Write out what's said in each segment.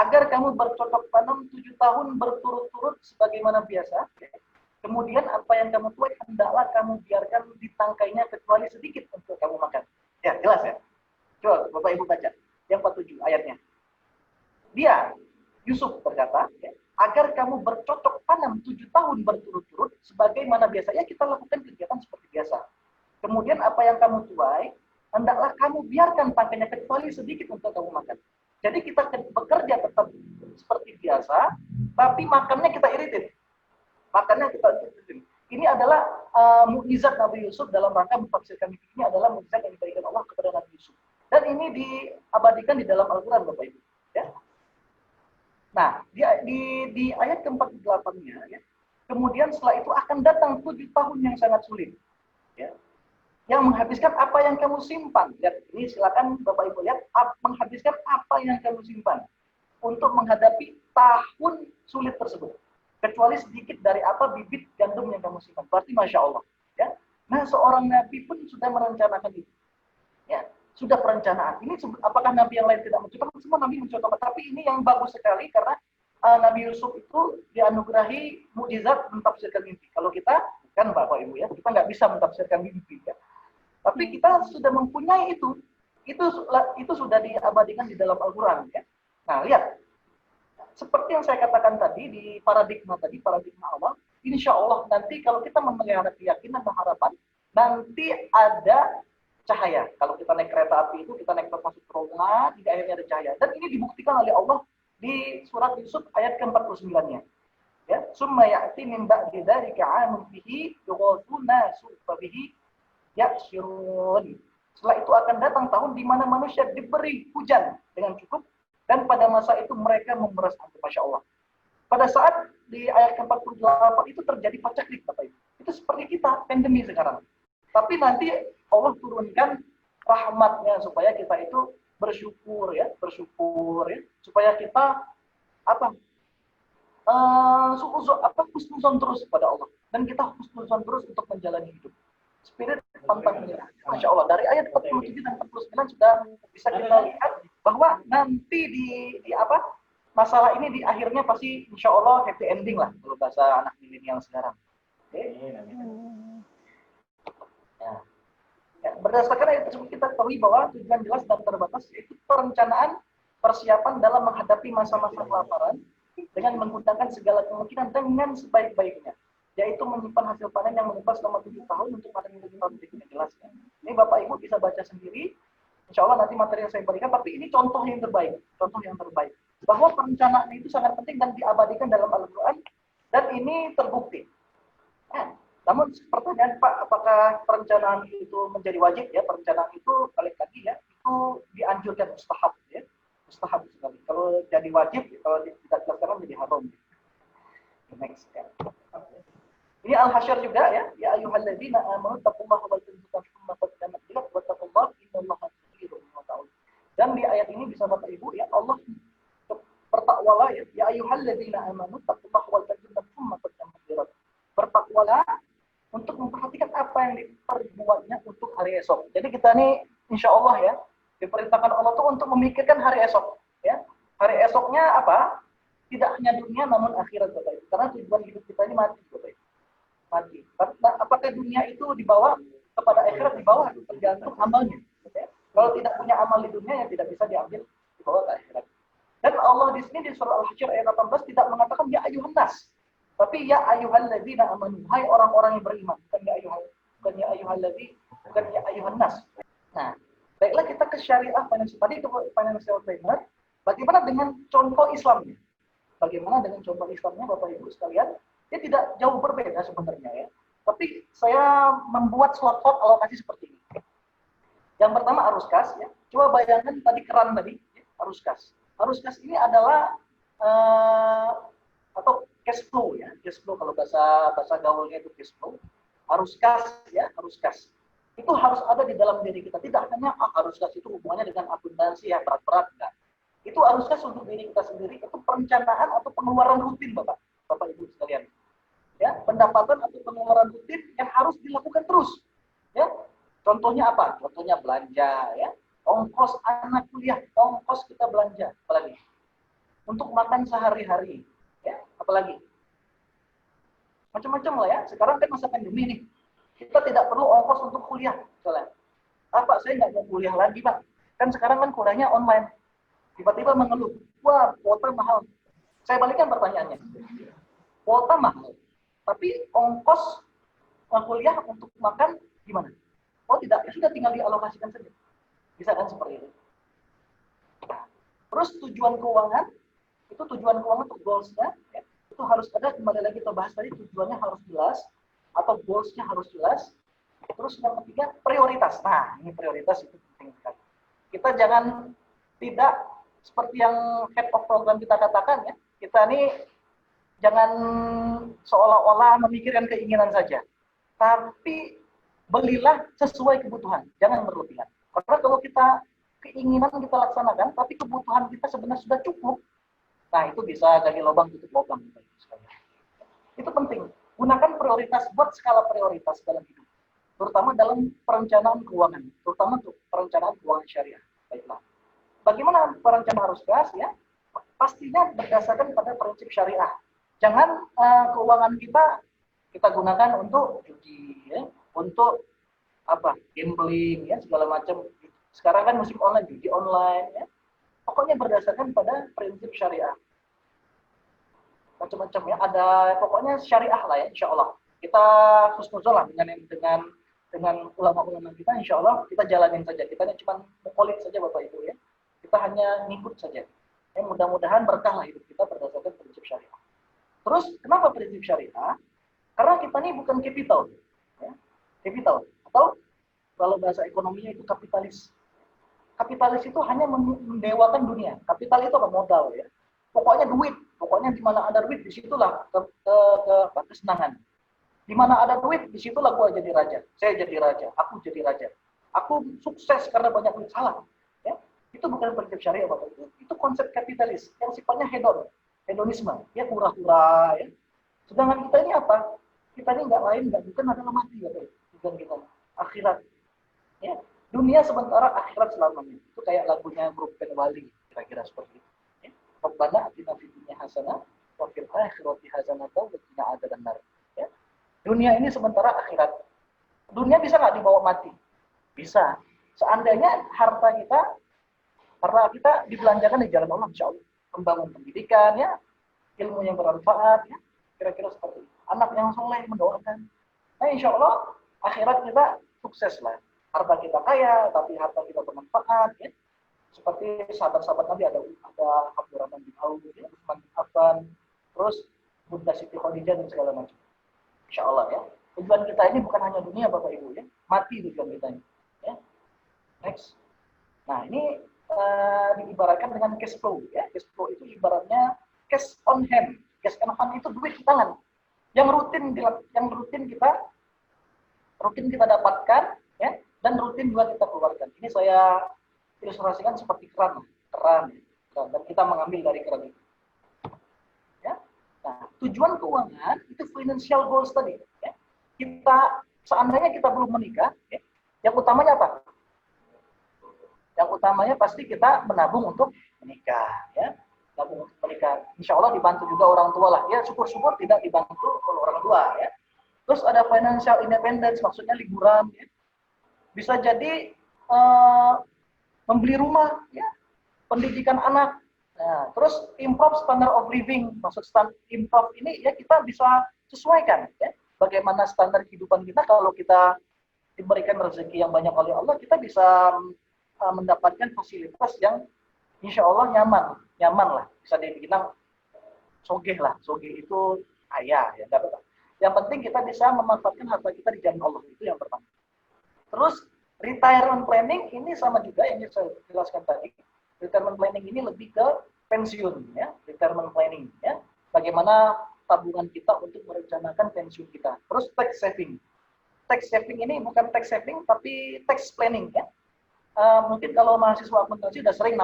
agar kamu bercocok tanam 7 tahun berturut-turut sebagaimana biasa. Kemudian apa yang kamu tuai hendaklah kamu biarkan di tangkainya kecuali sedikit untuk kamu makan. Ya, jelas ya? Coba Bapak Ibu baca yang 47 ayatnya. Dia, Yusuf berkata, agar kamu bercocok tanam 7 tahun berturut-turut sebagaimana biasanya kita lakukan kegiatan seperti biasa. Kemudian apa yang kamu tuai, hendaklah kamu biarkan tangkainya kecuali sedikit untuk kamu makan. Jadi kita bekerja tetap seperti biasa, tapi makannya kita iritin. Makannya kita iritin. Ini adalah mukjizat Nabi Yusuf dalam rangka mentafsirkan mimpi. Ini adalah mukjizat yang diberikan Allah kepada Nabi Yusuf. Dan ini diabadikan di dalam Al-Quran, Bapak Ibu. Ya. Nah, di ayat ke-48-nya, ya, kemudian setelah itu akan datang 7 tahun yang sangat sulit. Ya, yang menghabiskan apa yang kamu simpan. Lihat, ini silakan Bapak Ibu lihat, menghabiskan apa yang kamu simpan untuk menghadapi tahun sulit tersebut. Kecuali sedikit dari apa bibit gandum yang kamu simpan. Berarti Masya Allah. Ya. Nah, seorang Nabi pun sudah merencanakan itu. Ya, sudah perencanaan. Ini apakah Nabi yang lain tidak mencoba? Semua Nabi mencoba. Tapi ini yang bagus sekali karena Nabi Yusuf itu dianugerahi mukjizat mentafsirkan mimpi. Kalau kita, kan Bapak Ibu ya, kita nggak bisa mentafsirkan mimpi. Ya. Tapi kita sudah mempunyai itu. Itu sudah diabadikan di dalam Al-Quran. Ya. Nah, lihat. Seperti yang saya katakan tadi, di paradigma awal, insya Allah nanti kalau kita memelihara keyakinan dan harapan, nanti ada cahaya. Kalau kita naik kereta api itu, kita naik termasuk terowongan, di akhirnya ada cahaya. Dan ini dibuktikan oleh Allah di surat Yusuf ayat ke-49-nya. Ya, summa ya'ti min ba'di dzalika 'amun fihi yughathu nasu fa bihi ya'shirun. Setelah itu akan datang tahun di mana manusia diberi hujan dengan cukup dan pada masa itu mereka memeras anggur. Masya Allah. Pada saat di ayat ke-48 itu terjadi pacaklik, Bapak Ibu. Itu seperti kita, pandemi sekarang. Tapi nanti Allah turunkan rahmatnya supaya kita itu bersyukur ya, supaya kita husnuzon terus kepada Allah dan kita husnuzon terus untuk menjalani hidup. Spirit pantang menyerah. Masya Allah, dari ayat 47 dan 49 sudah bisa kita lihat bahwa nanti masalah ini di akhirnya pasti insya Allah happy ending lah kalau bahasa anak milenial sekarang. Ya, berdasarkan ayat tersebut kita ketahui bahwa tujuan jelas dan terbatas yaitu perencanaan persiapan dalam menghadapi masa-masa kelaparan dengan menggunakan segala kemungkinan dengan sebaik-baiknya, yaitu menyimpan hasil panen yang menimpa selama 7 tahun untuk panen 7 tahun berikutnya. Jelas ya. Ini Bapak Ibu bisa baca sendiri. Insya Allah nanti materi yang saya berikan, tapi ini contoh yang terbaik. Bahwa perencanaan itu sangat penting dan diabadikan dalam Al-Quran, dan ini terbukti. Namun pertanyaan Pak, apakah perencanaan itu menjadi wajib? Ya, perencanaan itu balik lagi ya, itu dianjurkan mustahab ya. Mustahab sekali. Kalau jadi wajib, kalau tidak dilaksanakan menjadi haram. Next ya. Ini Al-Hasyr juga ya. Ya ayyuhalladzina amanu taqullaha wal tanzur nafsum ma qaddamat lighad wattaqullaha innallaha khabirun bima ta'malun. Dan di ayat ini bisa Bapak Ibu ya, Allah bertakwalah ya. Ya ayyuhalladzina amanu taqullaha wal tanzur nafsum ma qaddamat lighad. Bertakwalah untuk memperhatikan apa yang diperbuatnya untuk hari esok. Jadi kita ini insya Allah ya diperintahkan Allah tuh untuk memikirkan hari esok. Ya, hari esoknya apa? Tidak hanya dunia namun akhirat, Bapak Ibu. Karena tujuan hidup kita ini mati, Bapak Ibu. Mati. Nah, apakah dunia itu dibawa kepada akhirat? Dibawa tergantung amalnya. Ya. Kalau tidak punya amal di dunia ya tidak bisa dibawa ke akhirat. Dan Allah di sini di surah Al-Hasyr ayat 18 tidak mengatakan ya ayuhan nas. Tapi ya ayyuhalladzina amanu, hai orang-orang yang beriman, bukan ya ayyuhan nas. Nah, baiklah kita ke syariah financial planner. Bagaimana dengan contoh Islamnya? Bagaimana dengan contoh Islamnya Bapak Ibu sekalian? Dia tidak jauh berbeda sebenarnya ya. Tapi saya membuat slot-slot alokasi seperti ini. Yang pertama arus kas ya. Coba bayangkan tadi keran tadi, ya, arus kas. Arus kas ini adalah atau cash flow ya, cash flow kalau bahasa gaulnya itu cash flow. Arus kas ya, arus kas. Itu harus ada di dalam diri kita. Tidak hanya arus kas itu hubungannya dengan akuntansi ya berat-berat enggak. Itu arus kas untuk diri kita sendiri, itu perencanaan atau pengeluaran rutin Bapak Ibu sekalian. Ya, pendapatan atau pengeluaran rutin yang harus dilakukan terus. Ya. Contohnya apa? Contohnya belanja ya. Ongkos anak kuliah, ongkos kita belanja apalagi. untuk makan sehari-hari, ya, apalagi macam-macam lah ya. Sekarang kan masa pandemi nih, kita tidak perlu ongkos untuk kuliah, misalnya. Pak, saya nggak mau kuliah lagi, Pak. Kan sekarang kan kuliahnya online. Tiba-tiba mengeluh, wah, kuota mahal. Saya balikan pertanyaannya. Kuota mahal, tapi ongkos kuliah untuk makan gimana? Oh tidak, ya sudah tinggal dialokasikan saja. Bisa kan seperti itu. Nah, terus tujuan keuangan, itu tujuan keuangan untuk goals-nya, ya, itu harus ada, kembali lagi kita bahas tadi, tujuannya harus jelas, atau goals-nya harus jelas. Terus yang ketiga, prioritas. Nah, ini prioritas itu penting sekali. Kita jangan tidak seperti yang head of program kita katakan, ya, kita ini jangan seolah-olah memikirkan keinginan saja. Tapi belilah sesuai kebutuhan, jangan berlebihan. Karena kalau kita keinginan kita laksanakan, tapi kebutuhan kita sebenarnya sudah cukup, nah itu bisa dari lubang tutup lubang. Itu penting. Gunakan prioritas, buat skala prioritas dalam hidup, terutama dalam perencanaan keuangan, terutama untuk perencanaan keuangan syariah. Baiklah. Bagaimana perencanaan harus gas, ya? Pastinya berdasarkan pada prinsip syariah. Jangan keuangan kita gunakan untuk judi, ya, untuk apa, gambling, ya, segala macam. Sekarang kan musim online, judi online, ya. Pokoknya berdasarkan pada prinsip syariah. Macam-macam, ya, ada pokoknya syariah lah, ya, insya Allah. Kita husnuzon lah dengan ulama-ulama kita, insya Allah kita jalanin saja. Kita cuma mukolit saja Bapak Ibu, ya. Kita hanya ngikut saja. Ya, mudah-mudahan berkah lah hidup kita berdasarkan prinsip syariah. Terus kenapa prinsip syariah? Karena kita ini bukan capital, ya. Capital atau kalau bahasa ekonominya itu kapitalis. Kapitalis itu hanya mendewakan dunia. Kapital itu apa? Modal, ya. Pokoknya duit, pokoknya di mana ada duit disitulah kesenangan. Di mana ada duit disitulah gua jadi raja. Saya jadi raja, aku jadi raja. Aku sukses karena banyak duit. Salah, ya. Itu bukan prinsip syariah, Bapak. Itu konsep kapitalis yang sifatnya hedonisme, ya, hura-hura, ya. Sedangkan kita ini apa? Kita ini nggak lain, nggak bukan adalah mati, ya, bukan kita. Akhirat, ya. Dunia sementara, akhirat selamanya. Itu kayak lagunya grup band Wali, kira-kira seperti itu. Ya. Rabbana atina fid dunya hasanah wa fil akhirati hasanah wa qina adzabannar. Ya. Dunia ini sementara, akhirat. Dunia bisa nggak dibawa mati? Bisa. Seandainya harta kita dibelanjakan di jalan Allah, insya Allah. Membangun pendidikan, ya, ilmu yang bermanfaat, ya, kira-kira seperti itu. Anak yang soleh mendoakan. Nah, insya Allah akhirat kita sukses lah. Harta kita kaya, tapi harta kita bermanfaat, ya. Seperti sahabat-sahabat Nabi ada Abdurrahman bin Auf, ya, Utsman bin Affan, terus Bunda Siti Khadijah dan segala macam. Insya Allah, ya. Tujuan kita ini bukan hanya dunia, Bapak Ibu, ya. Mati tujuan kita ini. Ya. Next. Nah, ini diibaratkan dengan cash flow, ya. Cash flow itu ibaratnya cash on hand. Cash on hand itu duit di tangan yang rutin kita dapatkan, ya, dan rutin juga kita keluarkan. Ini saya ilustrasikan seperti keran, dan kita mengambil dari keran itu. Ya. Nah, tujuan keuangan itu financial goals tadi, ya. Seandainya kita belum menikah, ya, yang utamanya apa? Yang utamanya pasti kita menabung untuk menikah, ya. Menabung untuk menikah. Insya Allah dibantu juga orang tua lah. Ya, syukur-syukur tidak dibantu oleh orang tua, ya. Terus ada financial independence, maksudnya liburan, ya. Bisa jadi membeli rumah, ya, pendidikan anak. Nah, terus improve standard of living, maksud improve ini, ya, kita bisa sesuaikan, ya, bagaimana standar kehidupan kita. Kalau kita diberikan rezeki yang banyak oleh Allah, kita bisa mendapatkan fasilitas yang insya Allah nyaman lah, bisa dibilang sogeh lah. Sogeh itu kaya, ya. Yang penting kita bisa memanfaatkan harta kita di jalan Allah, itu yang pertama. Terus retirement planning ini sama juga yang saya jelaskan tadi. Retirement planning ini lebih ke pensiun, ya. Retirement planning, ya. Bagaimana tabungan kita untuk merencanakan pensiun kita. Terus tax saving. Tax saving ini bukan tax saving tapi tax planning, ya. Mungkin kalau mahasiswa akuntansi sudah sering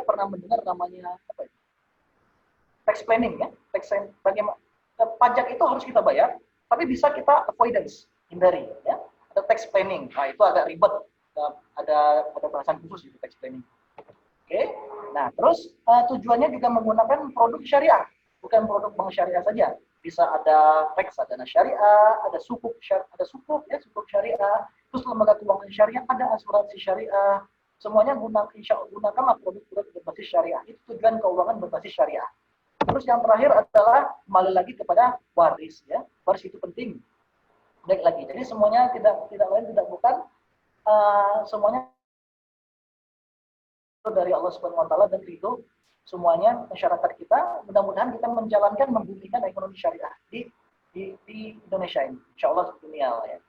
pernah mendengar namanya apa ya? Tax planning, ya. Bagaimana pajak itu harus kita bayar, tapi bisa kita avoidance, hindari, ya. Ada tax planning. Nah, itu agak ribet. Ada bahasan khusus itu tax planning. Oke. Nah, terus tujuannya juga menggunakan produk syariah, bukan produk bank syariah saja. Bisa ada reksadana syariah, ada sukuk syariah, terus lembaga keuangan syariah, ada asuransi syariah. Semuanya gunakanlah produk-produk berbasis syariah. Itu tujuan keuangan berbasis syariah. Terus yang terakhir adalah kembali lagi kepada waris, ya. Waris itu penting. Baik lagi. Jadi semuanya tidak lain tidak bukan semuanya dari Allah Subhanahu wa taala dan ridho semuanya masyarakat kita. Mudah-mudahan kita menjalankan membumikan ekonomi syariah di Indonesia ini. Insyaallah dunia lah ya.